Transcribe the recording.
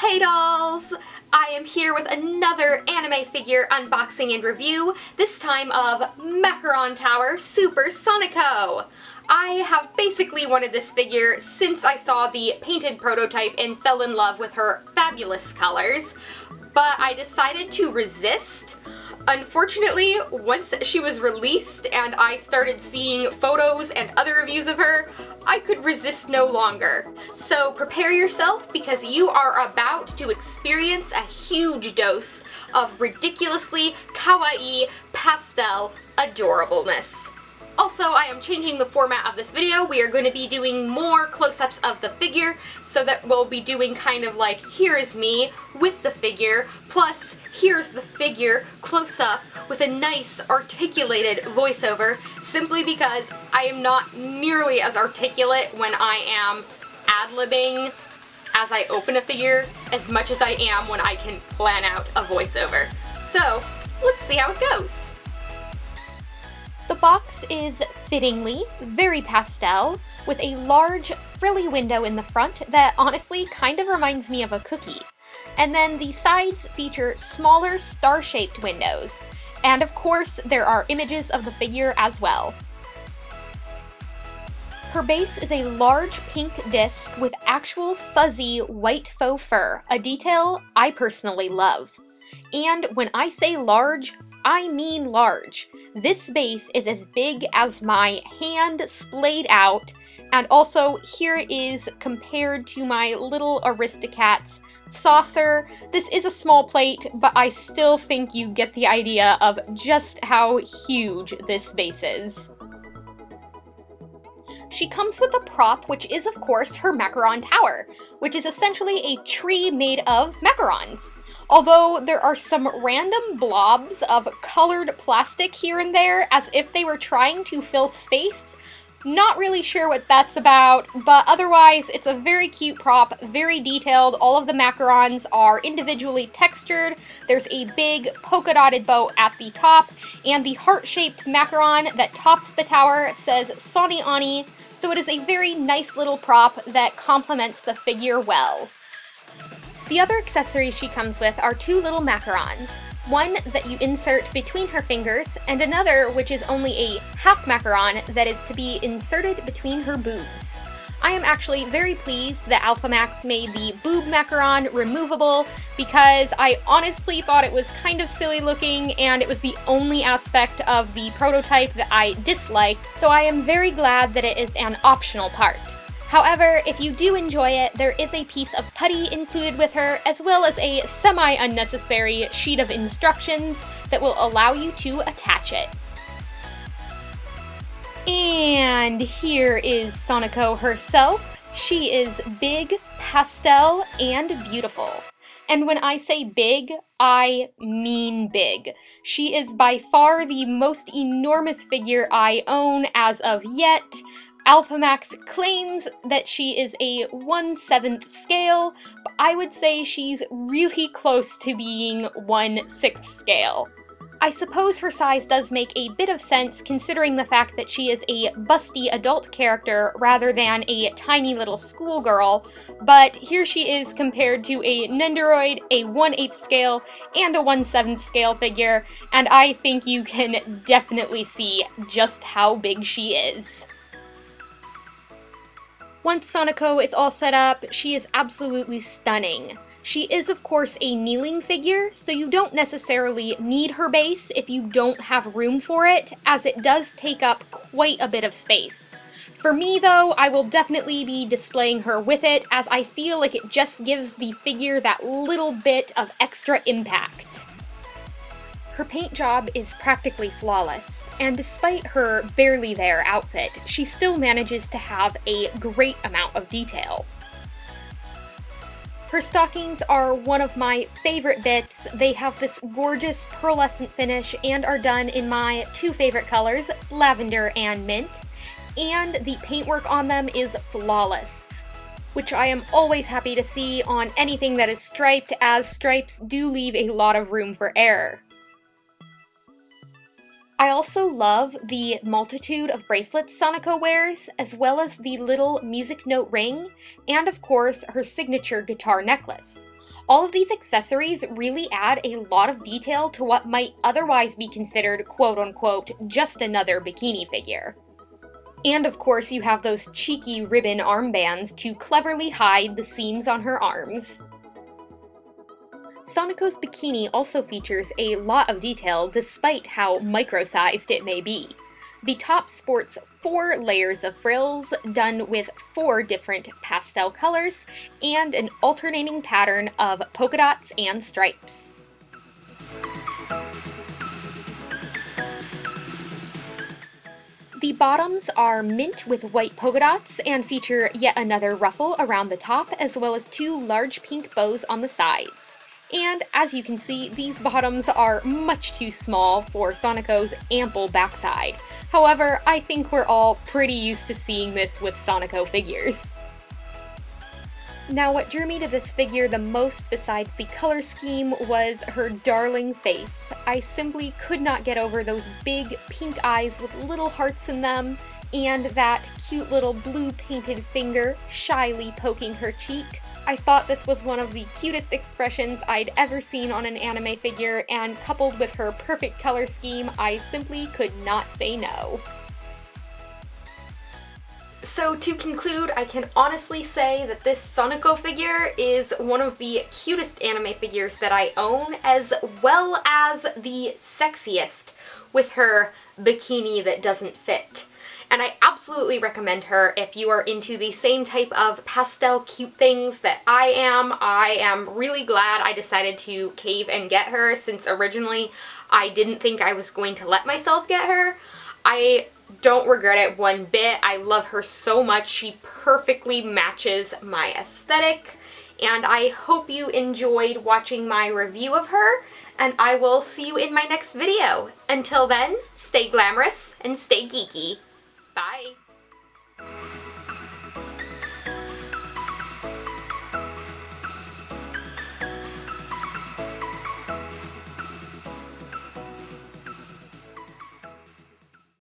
Hey dolls! I am here with another anime figure unboxing and review, this time of Macaron Tower Super Sonico! I have basically wanted this figure since I saw the painted prototype and fell in love with her fabulous colors, but I decided to resist. Unfortunately, once she was released and I started seeing photos and other reviews of her, I could resist no longer. So prepare yourself because you are about to experience a huge dose of ridiculously kawaii pastel adorableness. Also, I am changing the format of this video. We are going to be doing more close-ups of the figure, so that we'll be doing kind of like, here is me with the figure, plus here's the figure close-up with a nice articulated voiceover, simply because I am not nearly as articulate when I am ad-libbing as I open a figure as much as I am when I can plan out a voiceover. So, let's see how it goes. The box is fittingly very pastel, with a large frilly window in the front that honestly kind of reminds me of a cookie. And then the sides feature smaller star-shaped windows. And of course, there are images of the figure as well. Her base is a large pink disc with actual fuzzy white faux fur, a detail I personally love. And when I say large, I mean large. This base is as big as my hand splayed out, and also here it is compared to my little Aristocats saucer. This is a small plate, but I still think you get the idea of just how huge this base is. She comes with a prop, which is of course her Macaron Tower, which is essentially a tree made of macarons. Although there are some random blobs of colored plastic here and there, as if they were trying to fill space. Not really sure what that's about, but otherwise it's a very cute prop, very detailed. All of the macarons are individually textured. There's a big polka dotted bow at the top, and the heart-shaped macaron that tops the tower says Soni Ani, so it is a very nice little prop that complements the figure well. The other accessories she comes with are two little macarons, one that you insert between her fingers, and another which is only a half macaron that is to be inserted between her boobs. I am actually very pleased that Alphamax made the boob macaron removable, because I honestly thought it was kind of silly looking and it was the only aspect of the prototype that I disliked, so I am very glad that it is an optional part. However, if you do enjoy it, there is a piece of putty included with her, as well as a semi-unnecessary sheet of instructions that will allow you to attach it. And here is Sonico herself. She is big, pastel, and beautiful. And when I say big, I mean big. She is by far the most enormous figure I own as of yet. Alphamax claims that she is a 1/7 scale, but I would say she's really close to being 1/6 scale. I suppose her size does make a bit of sense considering the fact that she is a busty adult character rather than a tiny little schoolgirl, but here she is compared to a Nendoroid, a 1/8 scale, and a 1/7 scale figure, and I think you can definitely see just how big she is. Once Sonico is all set up, she is absolutely stunning. She is of course a kneeling figure, so you don't necessarily need her base if you don't have room for it, as it does take up quite a bit of space. For me though, I will definitely be displaying her with it, as I feel like it just gives the figure that little bit of extra impact. Her paint job is practically flawless, and despite her barely there outfit, she still manages to have a great amount of detail. Her stockings are one of my favorite bits. They have this gorgeous pearlescent finish and are done in my two favorite colors, lavender and mint, and the paintwork on them is flawless, which I am always happy to see on anything that is striped, as stripes do leave a lot of room for error. I also love the multitude of bracelets Sonico wears, as well as the little music note ring, and of course her signature guitar necklace. All of these accessories really add a lot of detail to what might otherwise be considered quote-unquote just another bikini figure. And of course you have those cheeky ribbon armbands to cleverly hide the seams on her arms. Sonico's bikini also features a lot of detail despite how micro-sized it may be. The top sports 4 layers of frills done with 4 different pastel colors and an alternating pattern of polka dots and stripes. The bottoms are mint with white polka dots and feature yet another ruffle around the top as well as 2 large pink bows on the sides. And as you can see, these bottoms are much too small for Sonico's ample backside. However, I think we're all pretty used to seeing this with Sonico figures. Now, what drew me to this figure the most besides the color scheme was her darling face. I simply could not get over those big pink eyes with little hearts in them, and that cute little blue painted finger shyly poking her cheek. I thought this was one of the cutest expressions I'd ever seen on an anime figure, and coupled with her perfect color scheme, I simply could not say no. So to conclude, I can honestly say that this Sonico figure is one of the cutest anime figures that I own, as well as the sexiest with her bikini that doesn't fit. And I absolutely recommend her if you are into the same type of pastel cute things that I am. I am really glad I decided to cave and get her, since originally I didn't think I was going to let myself get her. I don't regret it one bit. I love her so much. She perfectly matches my aesthetic. And I hope you enjoyed watching my review of her, and I will see you in my next video. Until then, stay glamorous and stay geeky. Bye!